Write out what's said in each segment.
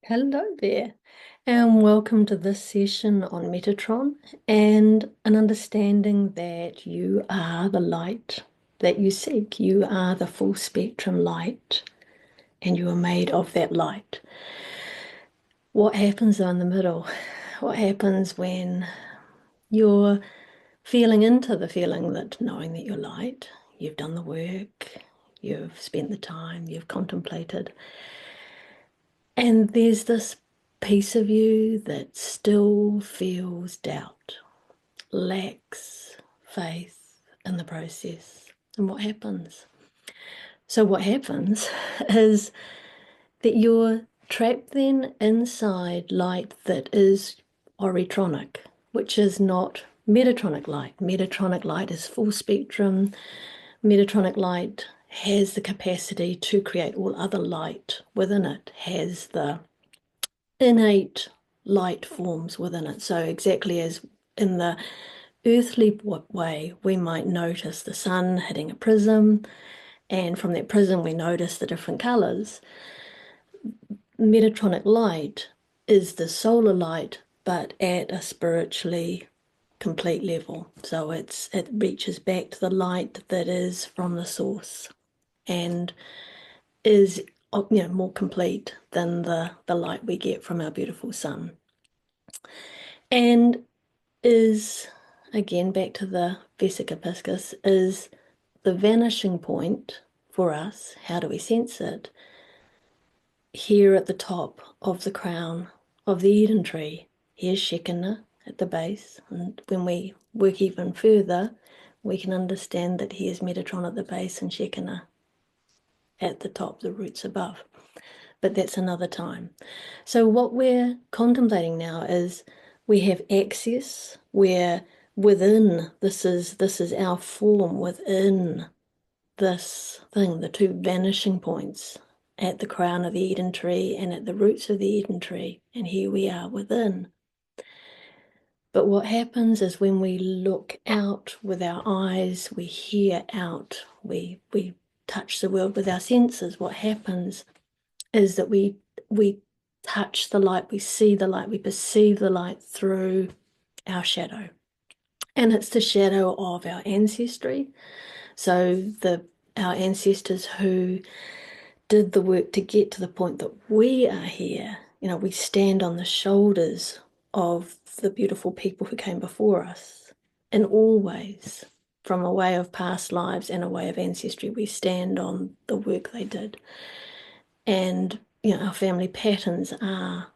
Hello there, and welcome to this session on Metatron and an understanding that you are the light that you seek. You are the full spectrum light, and you are made of that light. What happens though in the middle? What happens when you're feeling into the feeling that knowing that you're light, you've done the work, you've spent the time, you've contemplated. And there's this piece of you that still feels doubt, lacks faith in the process. And what happens? So, what happens is that you're trapped then inside light that is oritronic, which is not Metatronic light. Metatronic light is full spectrum. Metatronic light has the capacity to create all other light within it, has the innate light forms within it. So exactly as in the earthly way, we might notice the sun hitting a prism, and from that prism we notice the different colors. Metatronic light is the solar light, but at a spiritually complete level. So it reaches back to the light that is from the source and is more complete than the light we get from our beautiful sun. And is, again, back to the Vesica Piscis, is the vanishing point for us. How do we sense it? Here at the top of the crown of the Eden tree, here's Shekinah at the base. And when we work even further, we can understand that here's Metatron at the base and Shekinah at the top, the roots above. But that's another time. So what we're contemplating now is we have access where within this is our form within this thing, the two vanishing points at the crown of the Eden tree and at the roots of the Eden tree. And here we are within. But what happens is when we look out with our eyes, we hear out, we touch the world with our senses, what happens is that we touch the light, we see the light, we perceive the light through our shadow. And it's the shadow of our ancestry. So our ancestors who did the work to get to the point that we are here, we stand on the shoulders of the beautiful people who came before us in all ways, from a way of past lives and a way of ancestry. We stand on the work they did. And our family patterns are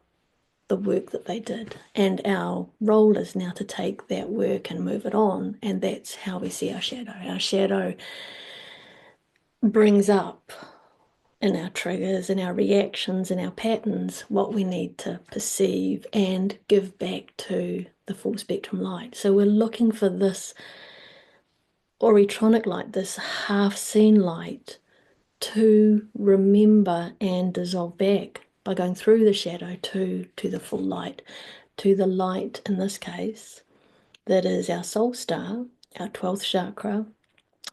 the work that they did. And our role is now to take that work and move it on. And that's how we see our shadow. Our shadow brings up in our triggers, in our reactions, in our patterns, what we need to perceive and give back to the full spectrum light. So we're looking for this oritronic light, this half seen light, to remember and dissolve back by going through the shadow to the full light, to the light in this case that is our soul star, our 12th chakra,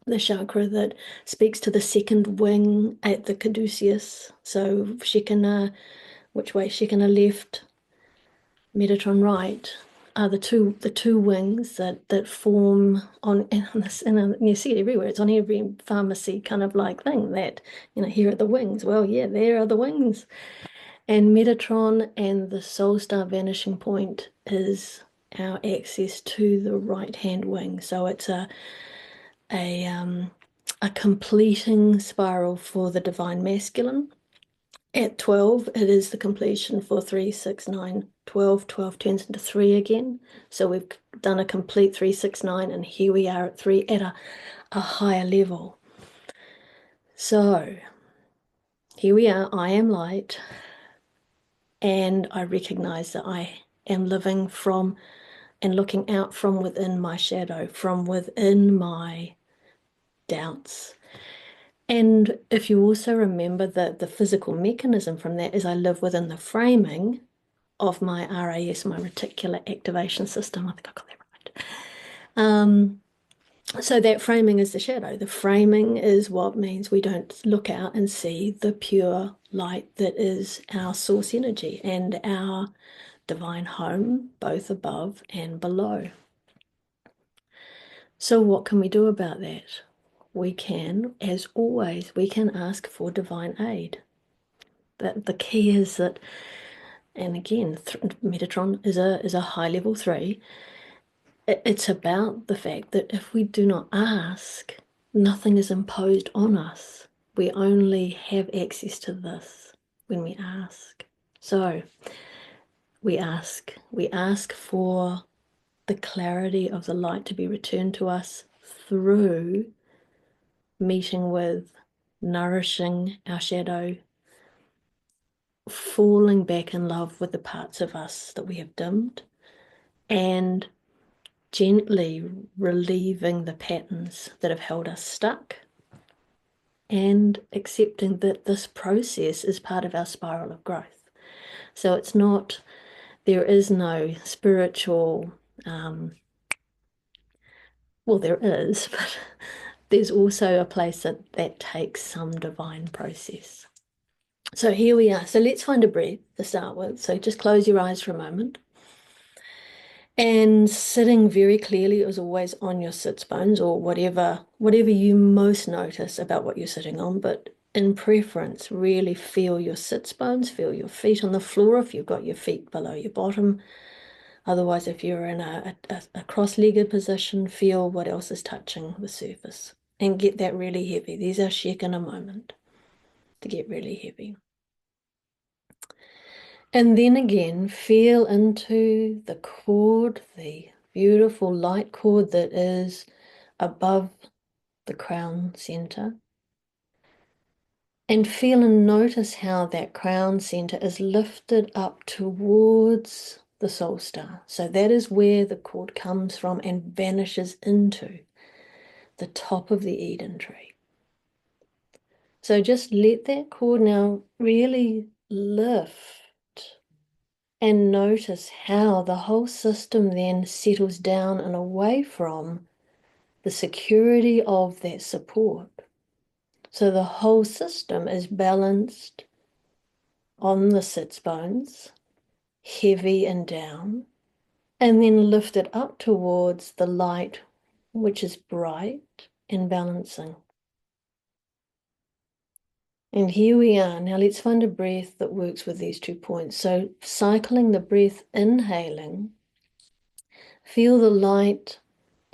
the chakra that speaks to the second wing at the caduceus. So Shekinah, which way? Shekinah left, Metatron right, are the two wings that form on this, and you see it everywhere. It's on every pharmacy kind of like thing that, here are the wings. Well, yeah, there are the wings. And Metatron and the soul star vanishing point is our access to the right hand wing. So it's a a completing spiral for the divine masculine. At 12, it is the completion for 3, 6, 9, 12. 12 turns into 3 again. So we've done a complete 3, 6, 9, and here we are at 3 at a higher level. So here we are, I am light, and I recognize that I am living from and looking out from within my shadow, from within my doubts. And if you also remember that the physical mechanism from that is I live within the framing of my RAS, my reticular activation system. I think I got that right. So that framing is the shadow. The framing is what means we don't look out and see the pure light that is our source energy and our divine home, both above and below. So what can we do about that? We can, as always, we can ask for divine aid. But the key is that, and again, Metatron is a high level 3. It's about the fact that if we do not ask, nothing is imposed on us. We only have access to this when we ask. So we ask for the clarity of the light to be returned to us through meeting with, nourishing our shadow, falling back in love with the parts of us that we have dimmed, and gently relieving the patterns that have held us stuck, and accepting that this process is part of our spiral of growth. So it's not, there is no spiritual, well, there is, but there's also a place that takes some divine process. So here we are. So let's find a breath to start with. So just close your eyes for a moment. And sitting very clearly as always on your sits bones, or whatever you most notice about what you're sitting on, but in preference, really feel your sits bones, feel your feet on the floor if you've got your feet below your bottom. Otherwise, if you're in a cross-legged position, feel what else is touching the surface and get that really heavy. There's our check in a moment to get really heavy. And then again, feel into the cord, the beautiful light cord that is above the crown center. And feel and notice how that crown center is lifted up towards the soul star. So that is where the cord comes from and vanishes into the top of the Eden tree. So just let that cord now really lift and notice how the whole system then settles down and away from the security of that support. So the whole system is balanced on the sits bones, heavy and down, and then lifted up towards the light, which is bright and balancing. And here we are. Now let's find a breath that works with these 2 points. So cycling the breath, inhaling, feel the light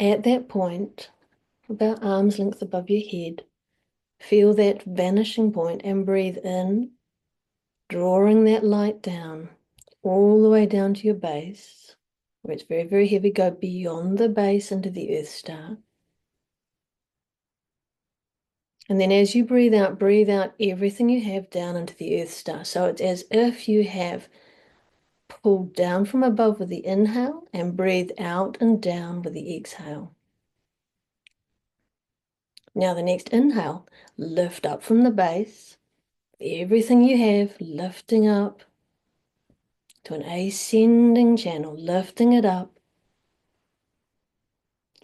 at that point, about arm's length above your head. Feel that vanishing point and breathe in, drawing that light down, all the way down to your base, where it's very, very heavy. Go beyond the base into the Earth Star. And then as you breathe out everything you have down into the Earth Star. So it's as if you have pulled down from above with the inhale and breathe out and down with the exhale. Now the next inhale, lift up from the base, everything you have, lifting up to an ascending channel, lifting it up.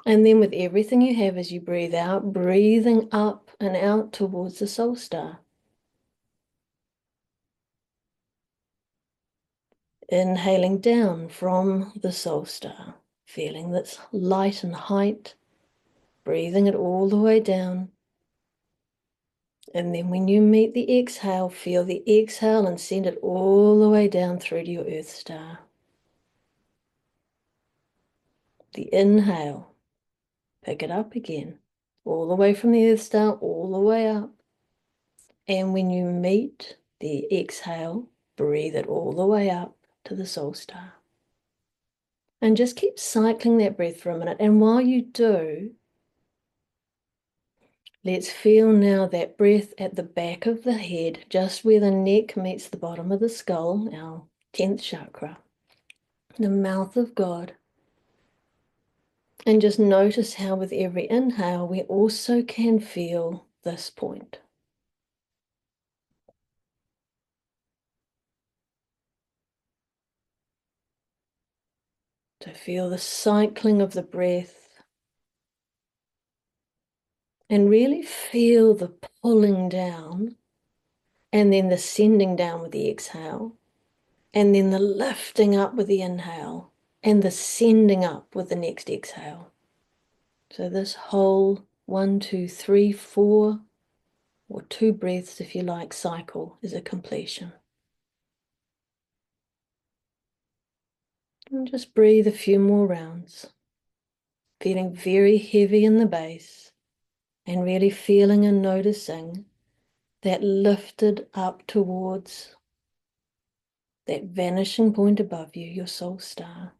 And then with everything you have as you breathe out, breathing up and out towards the soul star. Inhaling down from the soul star, feeling that's light and height, breathing it all the way down. And then when you meet the exhale, feel the exhale and send it all the way down through to your Earth Star. The inhale, pick it up again, all the way from the Earth Star, all the way up. And when you meet the exhale, breathe it all the way up to the Soul Star. And just keep cycling that breath for a minute. And while you do, let's feel now that breath at the back of the head, just where the neck meets the bottom of the skull, our 10th chakra, the mouth of God. And just notice how with every inhale, we also can feel this point. To feel the cycling of the breath And really feel the pulling down and then the sending down with the exhale, and then the lifting up with the inhale and the sending up with the next exhale. So this whole 1, 2, 3, 4, or 2 breaths, if you like, cycle is a completion. And just breathe a few more rounds, feeling very heavy in the base and really feeling and noticing that lifted up towards that vanishing point above you, your soul star.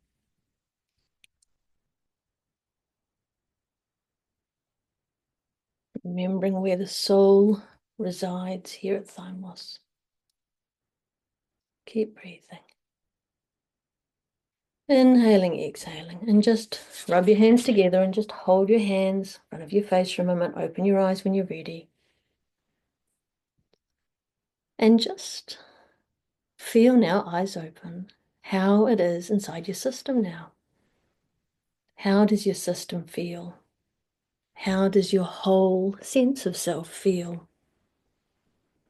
Remembering where the soul resides here at Thymos. Keep breathing. Inhaling, exhaling, and just rub your hands together and just hold your hands in front of your face for a moment. Open your eyes when you're ready. And just feel now, eyes open, how it is inside your system now. How does your system feel? How does your whole sense of self feel?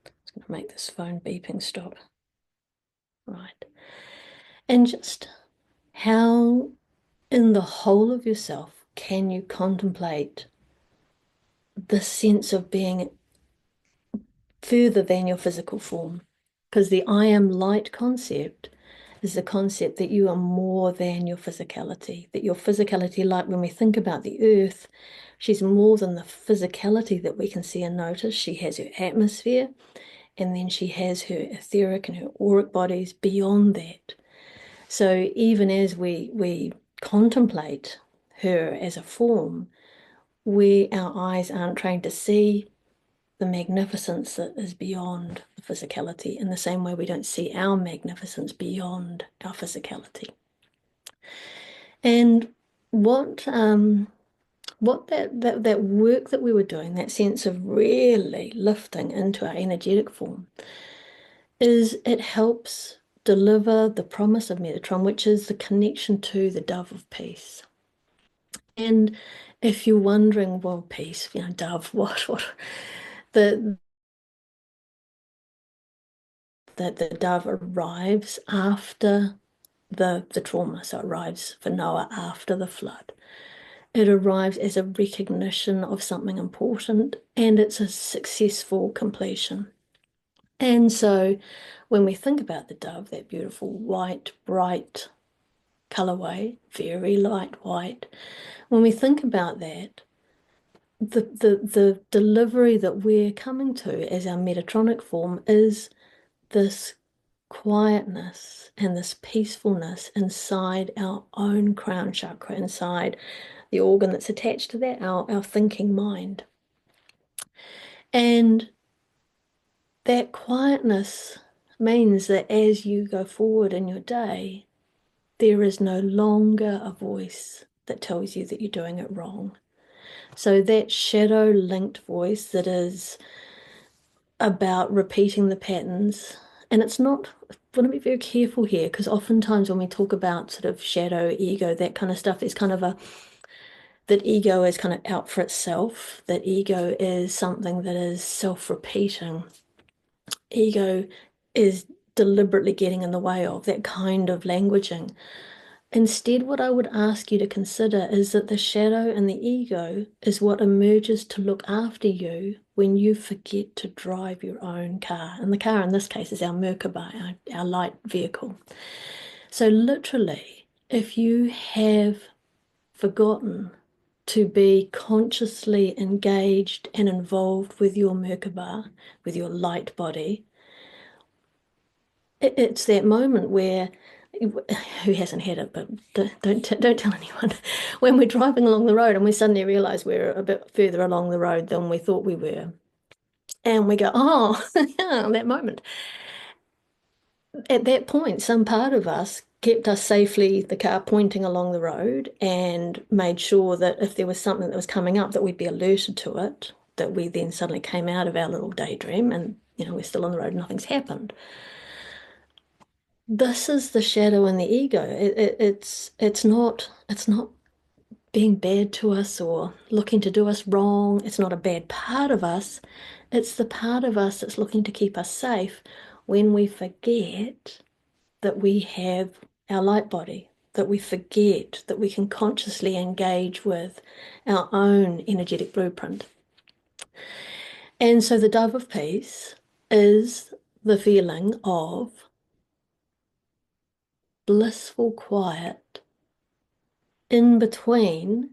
I'm going to make this phone beeping stop. Right. And just how in the whole of yourself can you contemplate the sense of being further than your physical form? Because the I am light concept is the concept that you are more than your physicality, that your physicality, like when we think about the earth, she's more than the physicality that we can see and notice. She has her atmosphere, and then she has her etheric and her auric bodies beyond that. So even as we contemplate her as a form, our eyes aren't trained to see the magnificence that is beyond the physicality, in the same way we don't see our magnificence beyond our physicality. And what that work that we were doing, that sense of really lifting into our energetic form, is it helps deliver the promise of Metatron, which is the connection to the dove of peace. And if you're wondering, well, peace, dove, what? The that the dove arrives after the trauma, so it arrives for Noah after the flood. It arrives as a recognition of something important, and it's a successful completion. And so when we think about the dove, that beautiful white, bright colorway, very light white, when we think about that, the delivery that we're coming to as our Metatronic form is this quietness and this peacefulness inside our own crown chakra, inside the organ that's attached to that, our thinking mind. And that quietness means that as you go forward in your day, there is no longer a voice that tells you that you're doing it wrong. So that shadow linked voice that is about repeating the patterns, and it's not, I want to be very careful here, because oftentimes when we talk about sort of shadow, ego, that kind of stuff, there's kind of that ego is kind of out for itself, that ego is something that is self-repeating. Ego is deliberately getting in the way of that kind of languaging. Instead, what I would ask you to consider is that the shadow and the ego is what emerges to look after you when you forget to drive your own car. And the car in this case is our Merkaba, our light vehicle. So literally, if you have forgotten to be consciously engaged and involved with your Merkaba, with your light body, it's that moment where, who hasn't had it, but don't tell anyone, when we're driving along the road and we suddenly realize we're a bit further along the road than we thought we were, and we go, oh, yeah, that moment. At that point, some part of us kept us safely, the car pointing along the road, and made sure that if there was something that was coming up, that we'd be alerted to it, that we then suddenly came out of our little daydream and we're still on the road, nothing's happened. This is the shadow and the ego. It's not being bad to us or looking to do us wrong. It's not a bad part of us. It's the part of us that's looking to keep us safe when we forget that we have our light body, that we forget that we can consciously engage with our own energetic blueprint. And so the dove of peace is the feeling of blissful quiet in between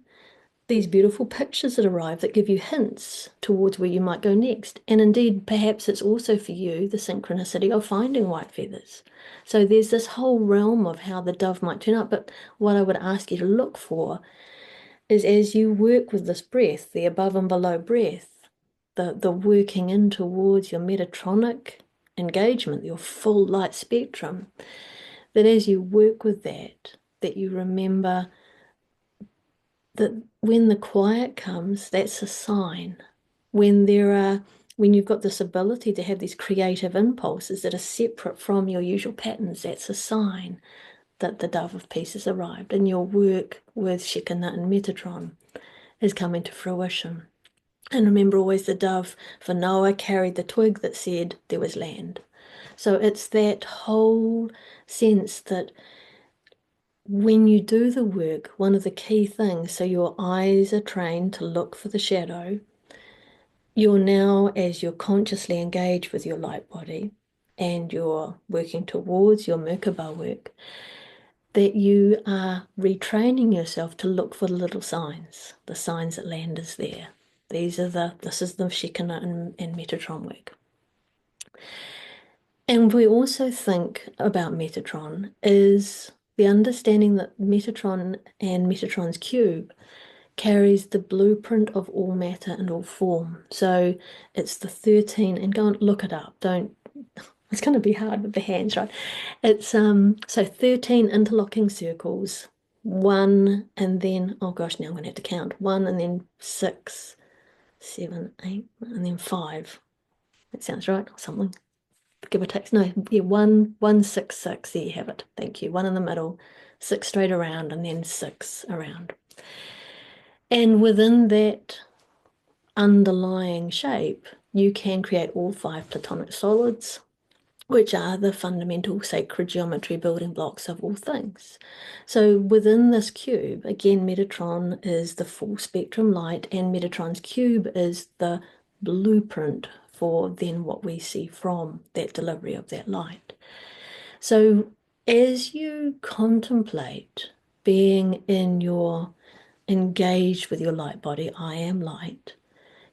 these beautiful pictures that arrive that give you hints towards where you might go next. And indeed, perhaps it's also for you the synchronicity of finding white feathers. So there's this whole realm of how the dove might turn up. But what I would ask you to look for is as you work with this breath, the above and below breath, the working in towards your metatronic engagement, your full light spectrum, that as you work with that, that you remember that when the quiet comes, that's a sign. When you've got this ability to have these creative impulses that are separate from your usual patterns, that's a sign that the dove of peace has arrived and your work with Shekinah and Metatron is coming to fruition. And remember always the dove for Noah carried the twig that said there was land. So it's that whole sense that when you do the work, one of the key things, so your eyes are trained to look for the shadow, you're now, as you're consciously engaged with your light body and you're working towards your Merkaba work, that you are retraining yourself to look for the little signs, the signs that land is there. This is the Shekinah and Metatron work. And we also think about Metatron is the understanding that Metatron and Metatron's cube carries the blueprint of all matter and all form. So it's the 13, and go and look it up. It's going to be hard with the hands, right? It's so 13 interlocking circles, one, and then, oh gosh, now I'm going to have to count. One, and then 6, 7, 8, and then 5. That sounds right, or something. Give or take. No, yeah, 1, 1, 6, 6. There you have it. Thank you. One in the middle, 6 straight around, and then 6 around. And within that underlying shape, you can create all 5 platonic solids, which are the fundamental sacred geometry building blocks of all things. So within this cube, again, Metatron is the full spectrum light, and Metatron's cube is the blueprint for then what we see from that delivery of that light. So as you contemplate being in your engaged with your light body, I am light,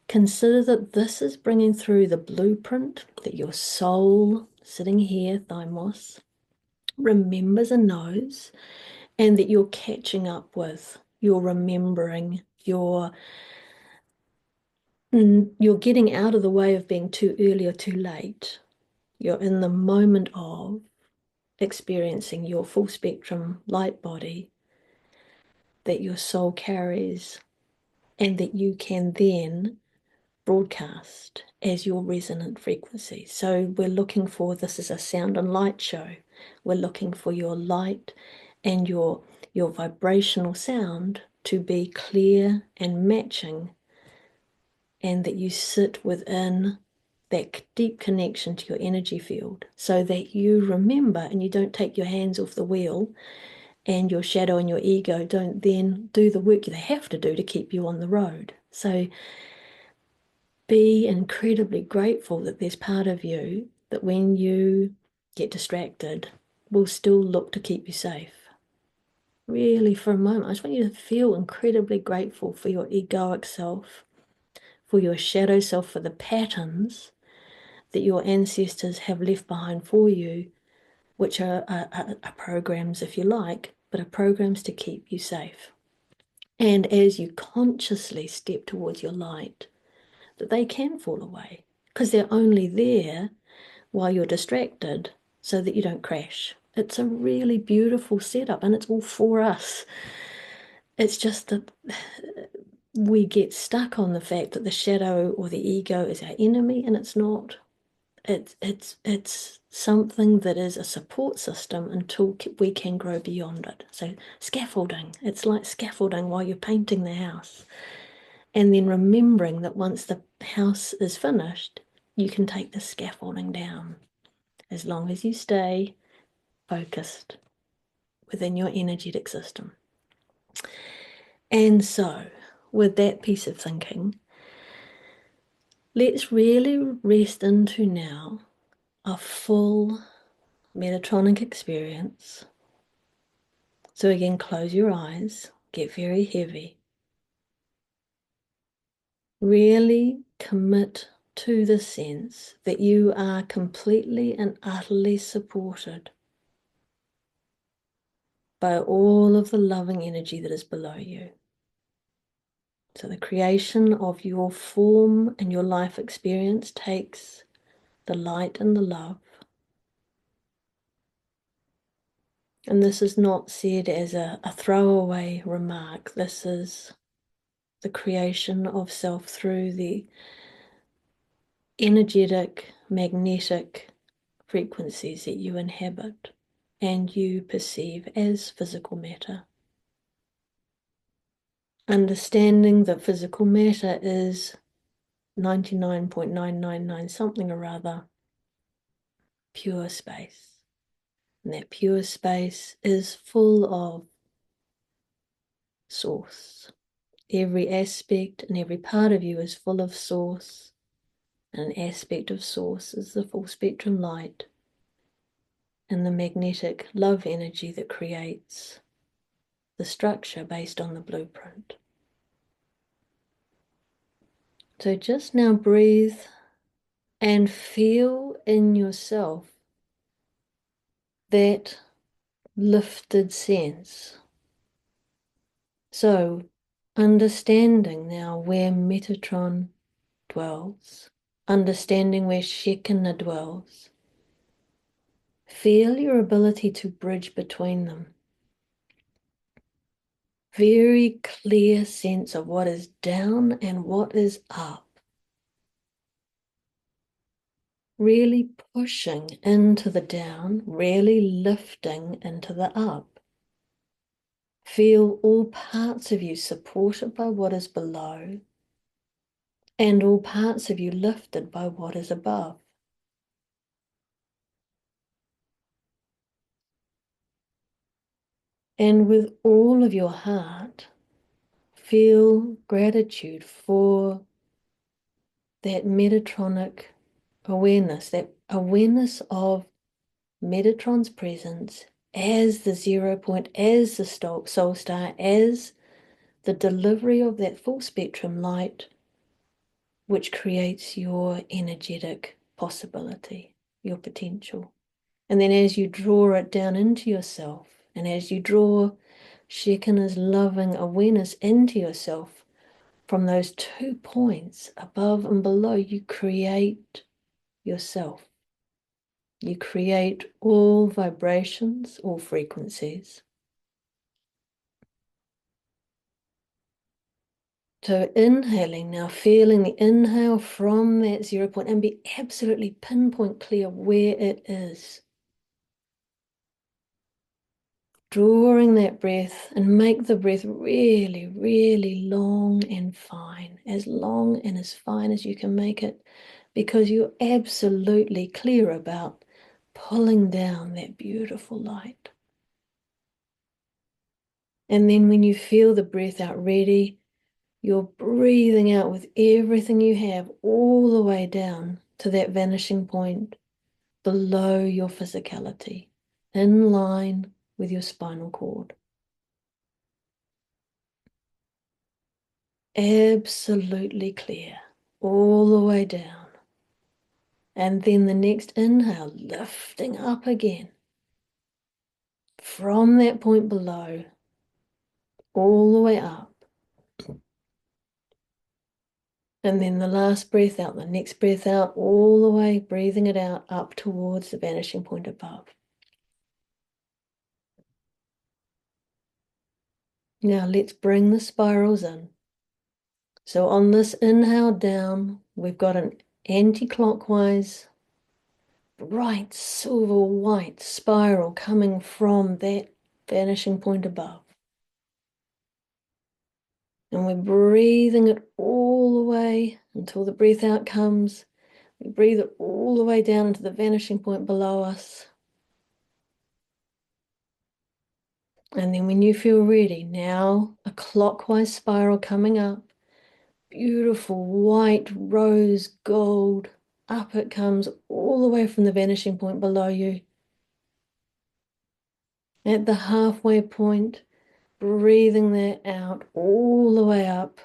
consider that this is bringing through the blueprint that your soul, sitting here, Thymos, remembers and knows, and that you're catching up with, you're remembering, you're getting out of the way of being too early or too late. You're in the moment of experiencing your full spectrum light body that your soul carries, and that you can then broadcast as your resonant frequency. So we're looking for, this is a sound and light show. We're looking for your light and your vibrational sound to be clear and matching, and that you sit within that deep connection to your energy field so that you remember and you don't take your hands off the wheel, and your shadow and your ego don't then do the work they have to do to keep you on the road. So be incredibly grateful that there's part of you that when you get distracted will still look to keep you safe. Really, for a moment, I just want you to feel incredibly grateful for your egoic self, for your shadow self, for the patterns that your ancestors have left behind for you, which are programs, if you like, but are programs to keep you safe. And as you consciously step towards your light, that they can fall away because they're only there while you're distracted so that you don't crash. It's a really beautiful setup, and it's all for us. It's just that we get stuck on the fact that the shadow or the ego is our enemy, and it's not. It's something that is a support system until we can grow beyond it. So scaffolding, it's like scaffolding while you're painting the house. And then remembering that once the house is finished, you can take the scaffolding down as long as you stay focused within your energetic system. And so, with that piece of thinking, let's really rest into now a full Metatronic experience. So again, close your eyes, get very heavy. Really commit to the sense that you are completely and utterly supported by all of the loving energy that is below you. So the creation of your form and your life experience takes the light and the love. And this is not said as a throwaway remark. This is the creation of self through the energetic, magnetic frequencies that you inhabit and you perceive as physical matter. Understanding that physical matter is 99.999 something or other pure space. And that pure space is full of source. Every aspect and every part of you is full of source. And an aspect of source is the full spectrum light and the magnetic love energy that creates the structure based on the blueprint. So just now breathe and feel in yourself that lifted sense. So understanding now where Metatron dwells, understanding where Shekinah dwells, feel your ability to bridge between them. Very clear sense of what is down and what is up. Really pushing into the down, really lifting into the up. Feel all parts of you supported by what is below, and all parts of you lifted by what is above. And with all of your heart, feel gratitude for that Metatronic awareness, that awareness of Metatron's presence as the 0 point, as the soul star, as the delivery of that full spectrum light, which creates your energetic possibility, your potential. And then as you draw it down into yourself, and as you draw Shekinah's loving awareness into yourself, from those 2 points above and below, you create yourself. You create all vibrations, all frequencies. So inhaling now, feeling the inhale from that 0 point and be absolutely pinpoint clear where it is. Drawing that breath and make the breath really, really long and fine, as long and as fine as you can make it, because you're absolutely clear about pulling down that beautiful light. And then when you feel the breath out ready, you're breathing out with everything you have all the way down to that vanishing point below your physicality, in line with your spinal cord. Absolutely clear, all the way down. And then the next inhale, lifting up again from that point below, all the way up. And then the last breath out, the next breath out, all the way, breathing it out up towards the vanishing point above. Now let's bring the spirals in. So on this inhale down, we've got an anti-clockwise bright silver white spiral coming from that vanishing point above. And we're breathing it all the way until the breath out comes. We breathe it all the way down into the vanishing point below us. And then when you feel ready, now a clockwise spiral coming up. Beautiful white rose gold. Up it comes all the way from the vanishing point below you. At the halfway point, breathing that out all the way up.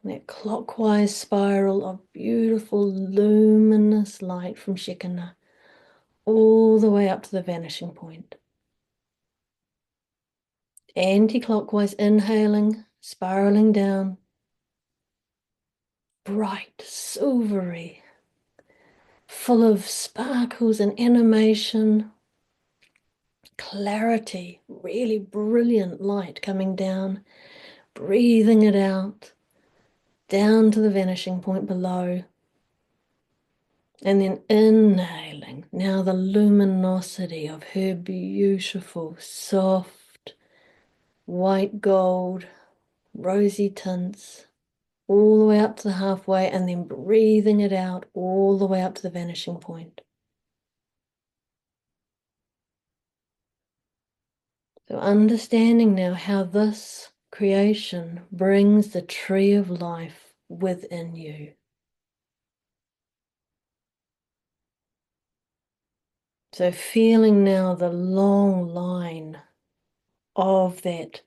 That clockwise spiral of beautiful luminous light from Shekinah all the way up to the vanishing point. Anti-clockwise inhaling, spiraling down. Bright, silvery, full of sparkles and animation, clarity, really brilliant light coming down, breathing it out, down to the vanishing point below. And then inhaling, now the luminosity of her beautiful, soft, white gold, rosy tints, all the way up to the halfway, and then breathing it out all the way up to the vanishing point. So understanding now how this creation brings the tree of life within you. So feeling now the long line of that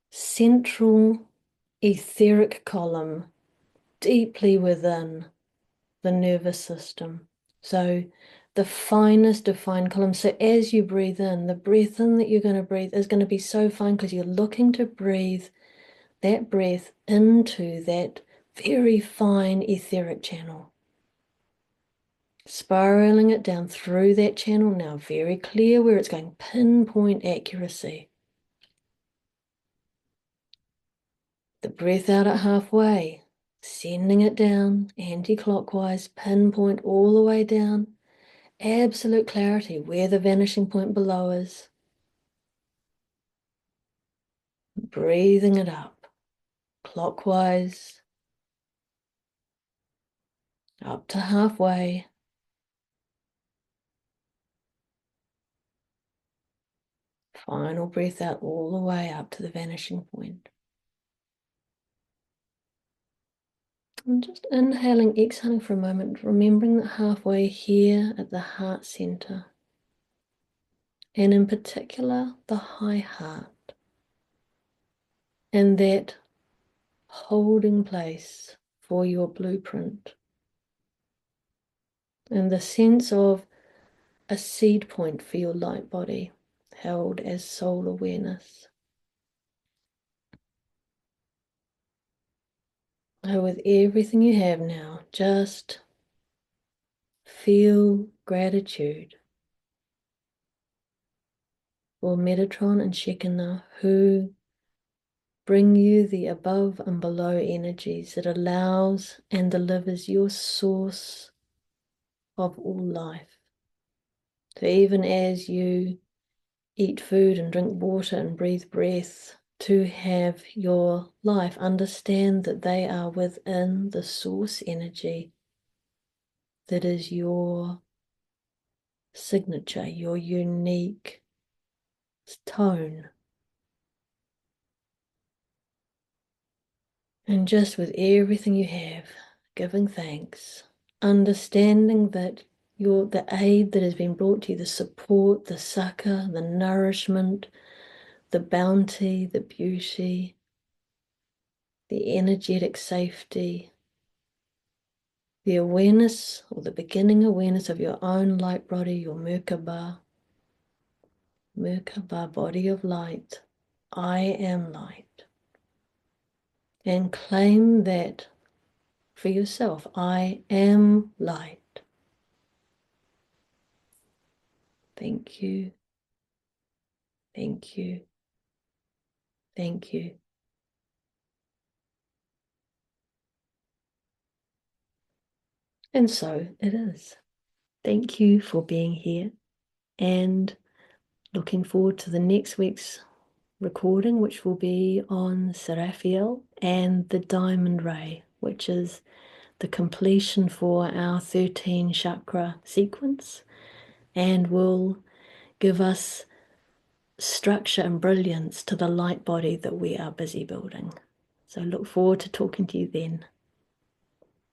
central etheric column deeply within the nervous system. So the finest of fine columns. So as you breathe in, the breath in that you're going to breathe is going to be so fine because you're looking to breathe that breath into that very fine etheric channel. Spiraling it down through that channel now, very clear where it's going, pinpoint accuracy. The breath out at halfway, sending it down anti-clockwise, pinpoint all the way down. Absolute clarity where the vanishing point below is. Breathing it up, clockwise, up to halfway. Final breath out all the way up to the vanishing point. And just inhaling, exhaling for a moment, remembering that halfway here at the heart center, and in particular the high heart, and that holding place for your blueprint, and the sense of a seed point for your light body held as soul awareness. So with everything you have now, just feel gratitude for Metatron and Shekinah, who bring you the above and below energies that allows and delivers your source of all life. So even as you eat food and drink water and breathe breath to have your life, understand that they are within the source energy that is your signature, your unique tone. And just with everything you have, giving thanks, understanding that the aid that has been brought to you, the support, the succor, the nourishment, the bounty, the beauty, the energetic safety, the awareness or the beginning awareness of your own light body, your Merkaba body of light. I am light. And claim that for yourself. I am light. Thank you. Thank you. Thank you. And so it is. Thank you for being here, and looking forward to the next week's recording, which will be on Seraphiel and the Diamond Ray, which is the completion for our 13 chakra sequence and will give us structure and brilliance to the light body that we are busy building. So look forward to talking to you then.